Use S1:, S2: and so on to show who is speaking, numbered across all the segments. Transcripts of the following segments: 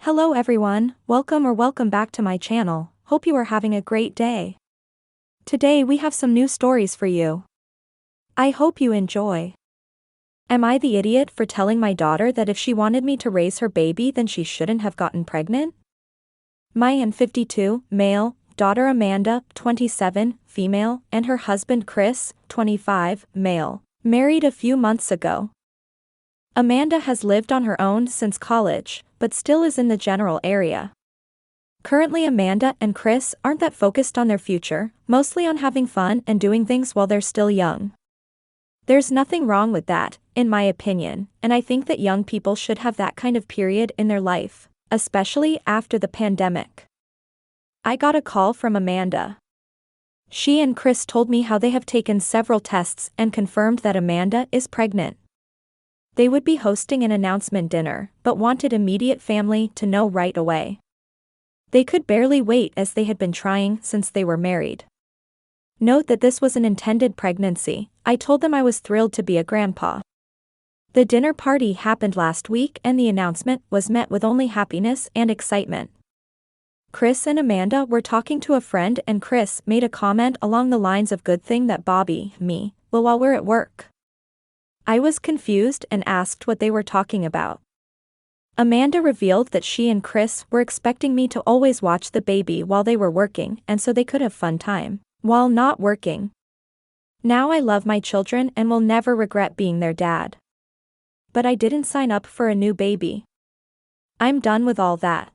S1: Hello everyone, welcome back to my channel. Hope you are having a great day. Today we have some new stories for you. I hope you enjoy. Am I the idiot for telling my daughter that if she wanted me to raise her baby then she shouldn't have gotten pregnant? My 52, male, daughter Amanda, 27, female, and her husband Chris, 25, male, married a few months ago. Amanda has lived on her own since college, but still is in the general area. Currently Amanda and Chris aren't that focused on their future, mostly on having fun and doing things while they're still young. There's nothing wrong with that, in my opinion, and I think that young people should have that kind of period in their life, especially after the pandemic. I got a call from Amanda. She and Chris told me how they have taken several tests and confirmed that Amanda is pregnant. They would be hosting an announcement dinner, but wanted immediate family to know right away. They could barely wait as they had been trying since they were married. Note that this was an intended pregnancy. I told them I was thrilled to be a grandpa. The dinner party happened last week and the announcement was met with only happiness and excitement. Chris and Amanda were talking to a friend and Chris made a comment along the lines of good thing that Bobby, me, will while we're at work. I was confused and asked what they were talking about. Amanda revealed that she and Chris were expecting me to always watch the baby while they were working and so they could have fun time while not working. Now I love my children and will never regret being their dad. But I didn't sign up for a new baby. I'm done with all that.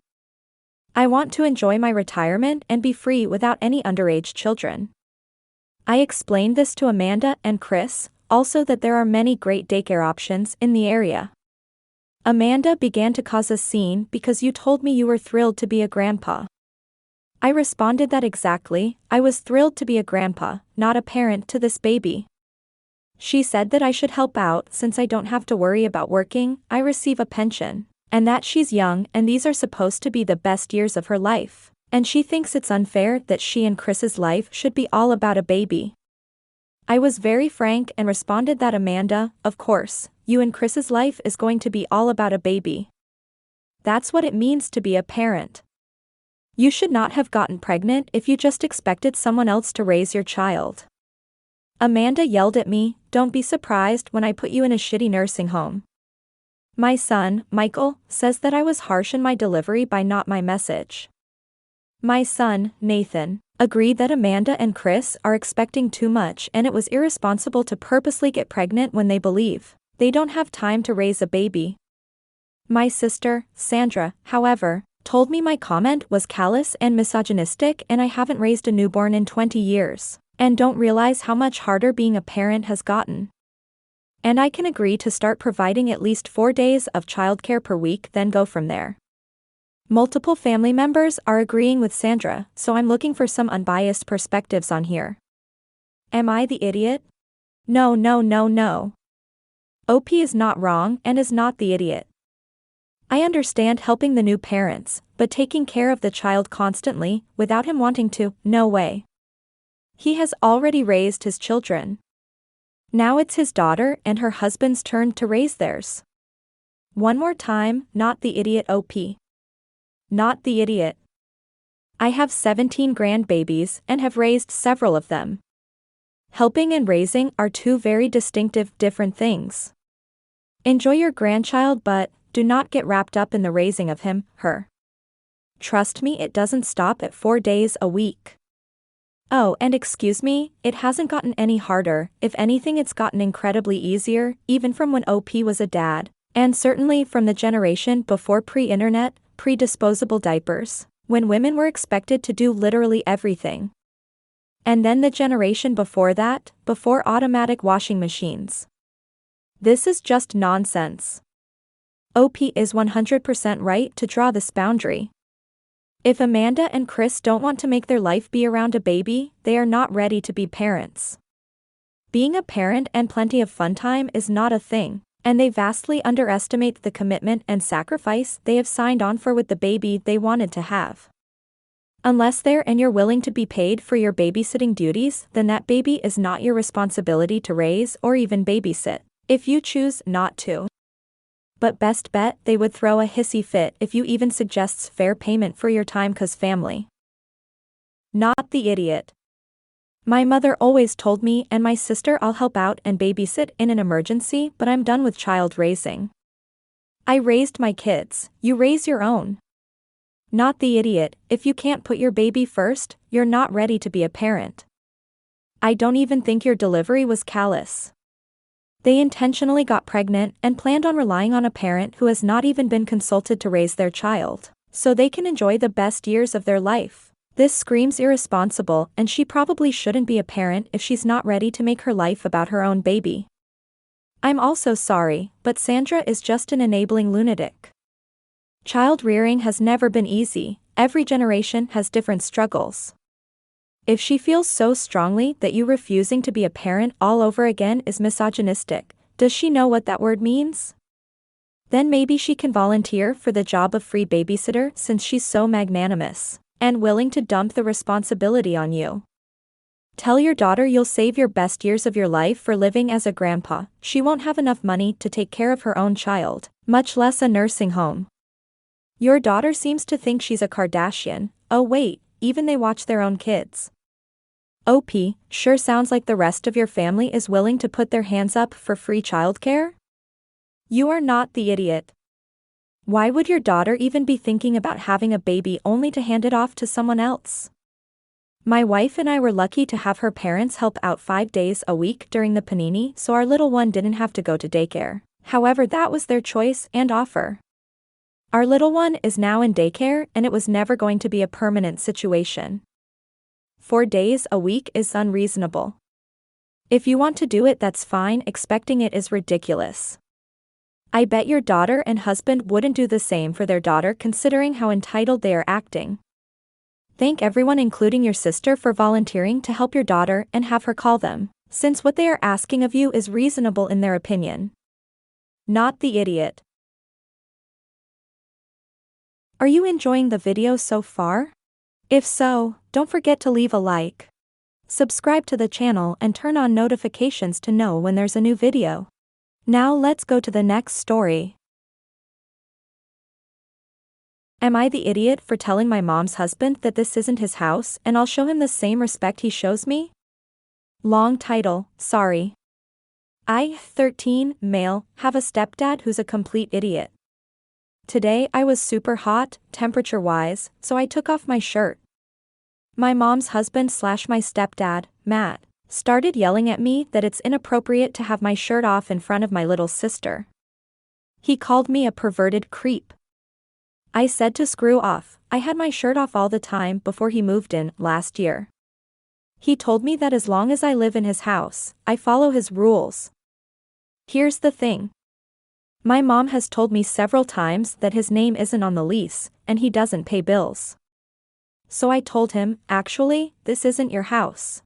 S1: I want to enjoy my retirement and be free without any underage children. I explained this to Amanda and Chris, also that there are many great daycare options in the area. Amanda began to cause a scene because you told me you were thrilled to be a grandpa. I responded that exactly, I was thrilled to be a grandpa, not a parent to this baby. She said that I should help out since I don't have to worry about working, I receive a pension, and that she's young and these are supposed to be the best years of her life, and she thinks it's unfair that she and Chris's life should be all about a baby. I was very frank and responded that Amanda, of course, you and Chris's life is going to be all about a baby. That's what it means to be a parent. You should not have gotten pregnant if you just expected someone else to raise your child. Amanda yelled at me, don't be surprised when I put you in a shitty nursing home. My son, Michael, says that I was harsh in my delivery by not my message. My son, Nathan, agreed that Amanda and Chris are expecting too much and it was irresponsible to purposely get pregnant when they believe they don't have time to raise a baby. My sister, Sandra, however, told me my comment was callous and misogynistic and I haven't raised a newborn in 20 years, and don't realize how much harder being a parent has gotten. And I can agree to start providing at least 4 days of childcare per week then go from there. Multiple family members are agreeing with Sandra, so I'm looking for some unbiased perspectives on here. Am I the idiot? No. OP is not wrong and is not the idiot. I understand helping the new parents, but taking care of the child constantly, without him wanting to, no way. He has already raised his children. Now it's his daughter and her husband's turn to raise theirs. One more time, not the idiot OP. Not the idiot. I have 17 grandbabies and have raised several of them. Helping and raising are two very distinctive, different things. Enjoy your grandchild but do not get wrapped up in the raising of him, her. Trust me, it doesn't stop at 4 days a week. Oh, and excuse me, it hasn't gotten any harder, if anything it's gotten incredibly easier, even from when OP was a dad, and certainly from the generation before pre-internet, pre-disposable diapers, when women were expected to do literally everything. And then the generation before that, before automatic washing machines. This is just nonsense. OP is 100% right to draw this boundary. If Amanda and Chris don't want to make their life be around a baby, they are not ready to be parents. Being a parent and plenty of fun time is not a thing, and they vastly underestimate the commitment and sacrifice they have signed on for with the baby they wanted to have. Unless you're willing to be paid for your babysitting duties, then that baby is not your responsibility to raise or even babysit, if you choose not to. But best bet they would throw a hissy fit if you even suggests fair payment for your time 'cause family. Not the idiot. My mother always told me and my sister I'll help out and babysit in an emergency, but I'm done with child raising. I raised my kids, you raise your own. Not the idiot. If you can't put your baby first, you're not ready to be a parent. I don't even think your delivery was callous. They intentionally got pregnant and planned on relying on a parent who has not even been consulted to raise their child, so they can enjoy the best years of their life. This screams irresponsible, and she probably shouldn't be a parent if she's not ready to make her life about her own baby. I'm also sorry, but Sandra is just an enabling lunatic. Child rearing has never been easy, every generation has different struggles. If she feels so strongly that you refusing to be a parent all over again is misogynistic, does she know what that word means? Then maybe she can volunteer for the job of free babysitter since she's so magnanimous and willing to dump the responsibility on you. Tell your daughter you'll save your best years of your life for living as a grandpa. She won't have enough money to take care of her own child, much less a nursing home. Your daughter seems to think she's a Kardashian. Oh wait, even they watch their own kids. OP, sure sounds like the rest of your family is willing to put their hands up for free childcare? You are not the idiot. Why would your daughter even be thinking about having a baby only to hand it off to someone else? My wife and I were lucky to have her parents help out 5 days a week during the panini, so our little one didn't have to go to daycare. However, that was their choice and offer. Our little one is now in daycare and it was never going to be a permanent situation. 4 days a week is unreasonable. If you want to do it, that's fine, expecting it is ridiculous. I bet your daughter and husband wouldn't do the same for their daughter considering how entitled they are acting. Thank everyone including your sister for volunteering to help your daughter and have her call them, since what they are asking of you is reasonable in their opinion. Not the idiot. Are you enjoying the video so far? If so, don't forget to leave a like. Subscribe to the channel and turn on notifications to know when there's a new video. Now let's go to the next story. Am I the idiot for telling my mom's husband that this isn't his house and I'll show him the same respect he shows me? Long title, sorry. I, 13, male, have a stepdad who's a complete idiot. Today I was super hot, temperature-wise, so I took off my shirt. My mom's husband/my stepdad, Matt, started yelling at me that it's inappropriate to have my shirt off in front of my little sister. He called me a perverted creep. I said to screw off. I had my shirt off all the time before he moved in last year. He told me that as long as I live in his house, I follow his rules. Here's the thing. My mom has told me several times that his name isn't on the lease, and he doesn't pay bills. So I told him, actually, this isn't your house.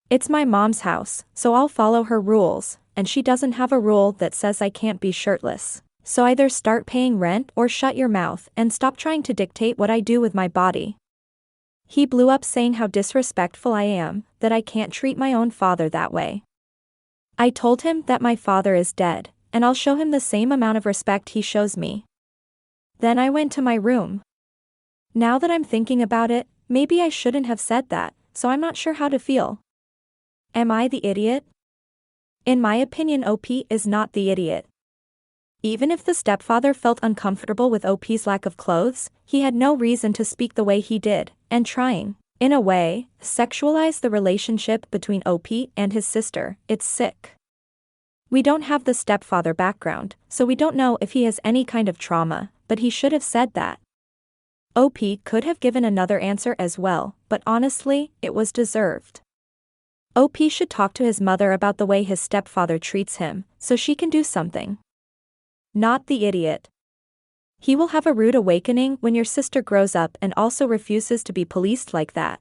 S1: It's my mom's house, so I'll follow her rules, and she doesn't have a rule that says I can't be shirtless. So either start paying rent or shut your mouth and stop trying to dictate what I do with my body. He blew up saying how disrespectful I am, that I can't treat my own father that way. I told him that my father is dead, and I'll show him the same amount of respect he shows me. Then I went to my room. Now that I'm thinking about it, maybe I shouldn't have said that, so I'm not sure how to feel. Am I the idiot? In my opinion, OP is not the idiot. Even if the stepfather felt uncomfortable with OP's lack of clothes, he had no reason to speak the way he did, and trying, in a way, sexualize the relationship between OP and his sister. It's sick. We don't have the stepfather background, so we don't know if he has any kind of trauma, but he should have said that. OP could have given another answer as well, but honestly, it was deserved. OP should talk to his mother about the way his stepfather treats him, so she can do something. Not the idiot. He will have a rude awakening when your sister grows up and also refuses to be policed like that.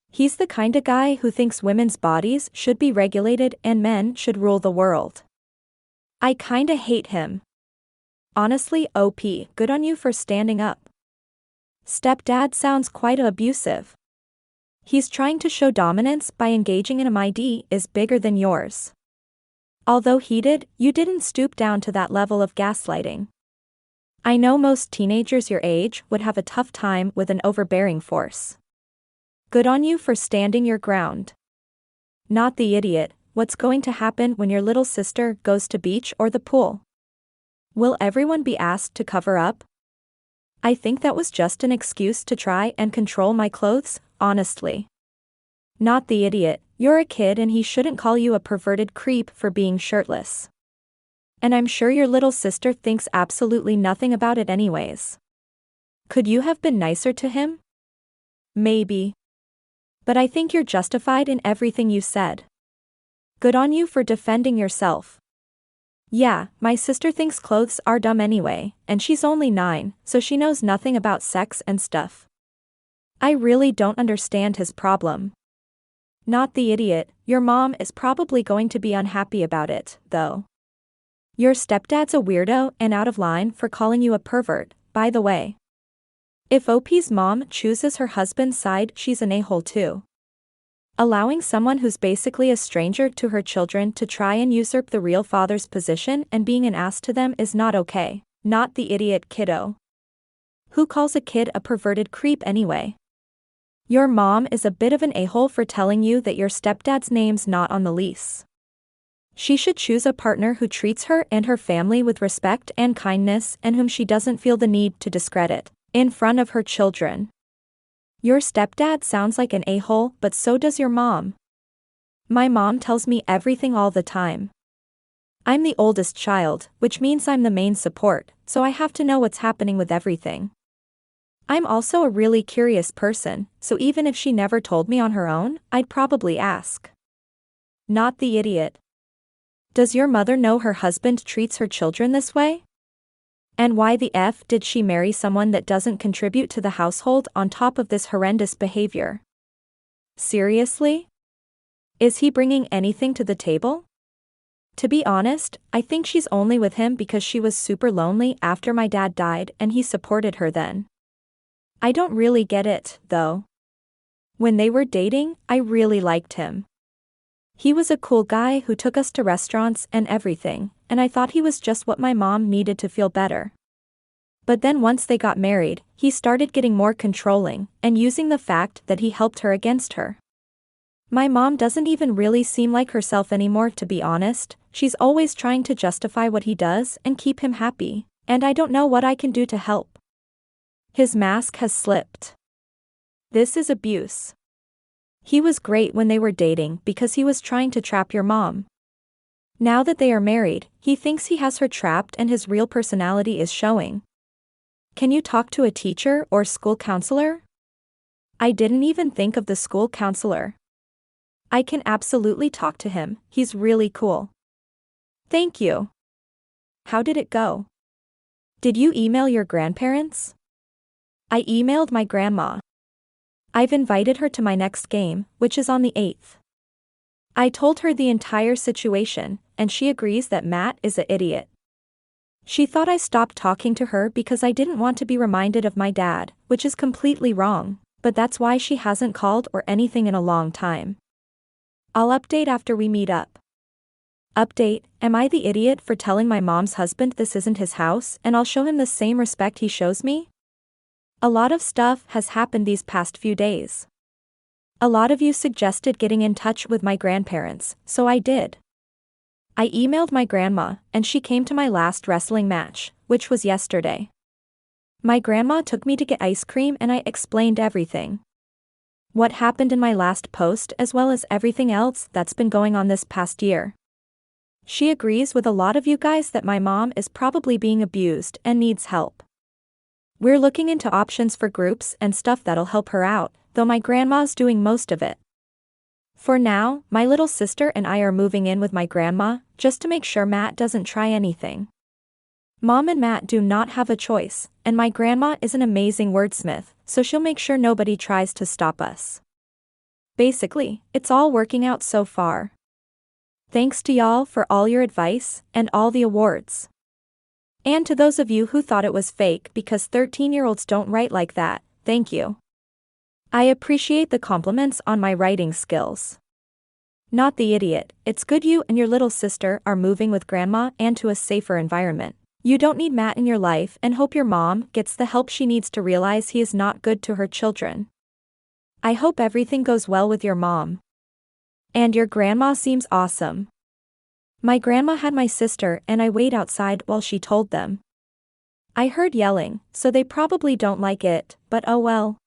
S1: He's the kinda guy who thinks women's bodies should be regulated and men should rule the world. I kinda hate him. Honestly, OP, good on you for standing up. Stepdad sounds quite abusive. He's trying to show dominance by engaging in a my D is bigger than yours. Although heated, you didn't stoop down to that level of gaslighting. I know most teenagers your age would have a tough time with an overbearing force. Good on you for standing your ground. Not the idiot. What's going to happen when your little sister goes to beach or the pool? Will everyone be asked to cover up? I think that was just an excuse to try and control my clothes, honestly. Not the idiot. You're a kid and he shouldn't call you a perverted creep for being shirtless. And I'm sure your little sister thinks absolutely nothing about it anyways. Could you have been nicer to him? Maybe. But I think you're justified in everything you said. Good on you for defending yourself. Yeah, my sister thinks clothes are dumb anyway, and she's only 9, so she knows nothing about sex and stuff. I really don't understand his problem. Not the idiot. Your mom is probably going to be unhappy about it, though. Your stepdad's a weirdo and out of line for calling you a pervert, by the way. If OP's mom chooses her husband's side, she's an a-hole too. Allowing someone who's basically a stranger to her children to try and usurp the real father's position and being an ass to them is not okay. Not the idiot, kiddo. Who calls a kid a perverted creep anyway? Your mom is a bit of an a-hole for telling you that your stepdad's name's not on the lease. She should choose a partner who treats her and her family with respect and kindness and whom she doesn't feel the need to discredit in front of her children. Your stepdad sounds like an a-hole, but so does your mom. My mom tells me everything all the time. I'm the oldest child, which means I'm the main support, so I have to know what's happening with everything. I'm also a really curious person, so even if she never told me on her own, I'd probably ask. Not the idiot. Does your mother know her husband treats her children this way? And why the F did she marry someone that doesn't contribute to the household on top of this horrendous behavior? Seriously? Is he bringing anything to the table? To be honest, I think she's only with him because she was super lonely after my dad died and he supported her then. I don't really get it, though. When they were dating, I really liked him. He was a cool guy who took us to restaurants and everything, and I thought he was just what my mom needed to feel better. But then once they got married, he started getting more controlling, and using the fact that he helped her against her. My mom doesn't even really seem like herself anymore, to be honest. She's always trying to justify what he does and keep him happy, and I don't know what I can do to help. His mask has slipped. This is abuse. He was great when they were dating because he was trying to trap your mom. Now that they are married, he thinks he has her trapped and his real personality is showing. Can you talk to a teacher or school counselor? I didn't even think of the school counselor. I can absolutely talk to him, he's really cool. Thank you. How did it go? Did you email your grandparents? I emailed my grandma. I've invited her to my next game, which is on the 8th. I told her the entire situation, and she agrees that Matt is an idiot. She thought I stopped talking to her because I didn't want to be reminded of my dad, which is completely wrong, but that's why she hasn't called or anything in a long time. I'll update after we meet up. Update, am I the idiot for telling my mom's husband this isn't his house and I'll show him the same respect he shows me? A lot of stuff has happened these past few days. A lot of you suggested getting in touch with my grandparents, so I did. I emailed my grandma, and she came to my last wrestling match, which was yesterday. My grandma took me to get ice cream and I explained everything. What happened in my last post as well as everything else that's been going on this past year. She agrees with a lot of you guys that my mom is probably being abused and needs help. We're looking into options for groups and stuff that'll help her out, though my grandma's doing most of it. For now, my little sister and I are moving in with my grandma, just to make sure Matt doesn't try anything. Mom and Matt do not have a choice, and my grandma is an amazing wordsmith, so she'll make sure nobody tries to stop us. Basically, it's all working out so far. Thanks to y'all for all your advice, and all the awards. And to those of you who thought it was fake because 13-year-olds don't write like that, thank you. I appreciate the compliments on my writing skills. Not the idiot. It's good you and your little sister are moving with grandma and to a safer environment. You don't need Matt in your life and hope your mom gets the help she needs to realize he is not good to her children. I hope everything goes well with your mom. And your grandma seems awesome. My grandma had my sister and I wait outside while she told them. I heard yelling, so they probably don't like it, but oh well.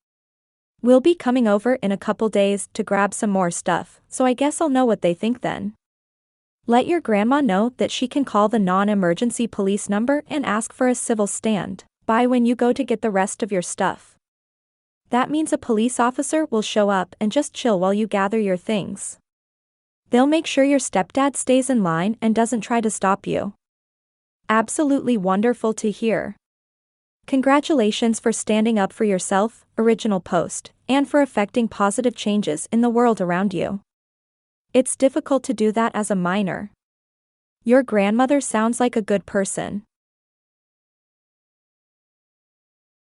S1: We'll be coming over in a couple days to grab some more stuff, so I guess I'll know what they think then. Let your grandma know that she can call the non-emergency police number and ask for a civil stand-by when you go to get the rest of your stuff. That means a police officer will show up and just chill while you gather your things. They'll make sure your stepdad stays in line and doesn't try to stop you. Absolutely wonderful to hear. Congratulations for standing up for yourself, original post, and for effecting positive changes in the world around you. It's difficult to do that as a minor. Your grandmother sounds like a good person.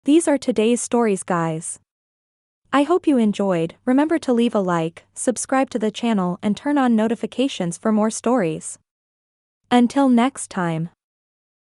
S1: These are today's stories, guys. I hope you enjoyed. Remember to leave a like, subscribe to the channel and turn on notifications for more stories. Until next time.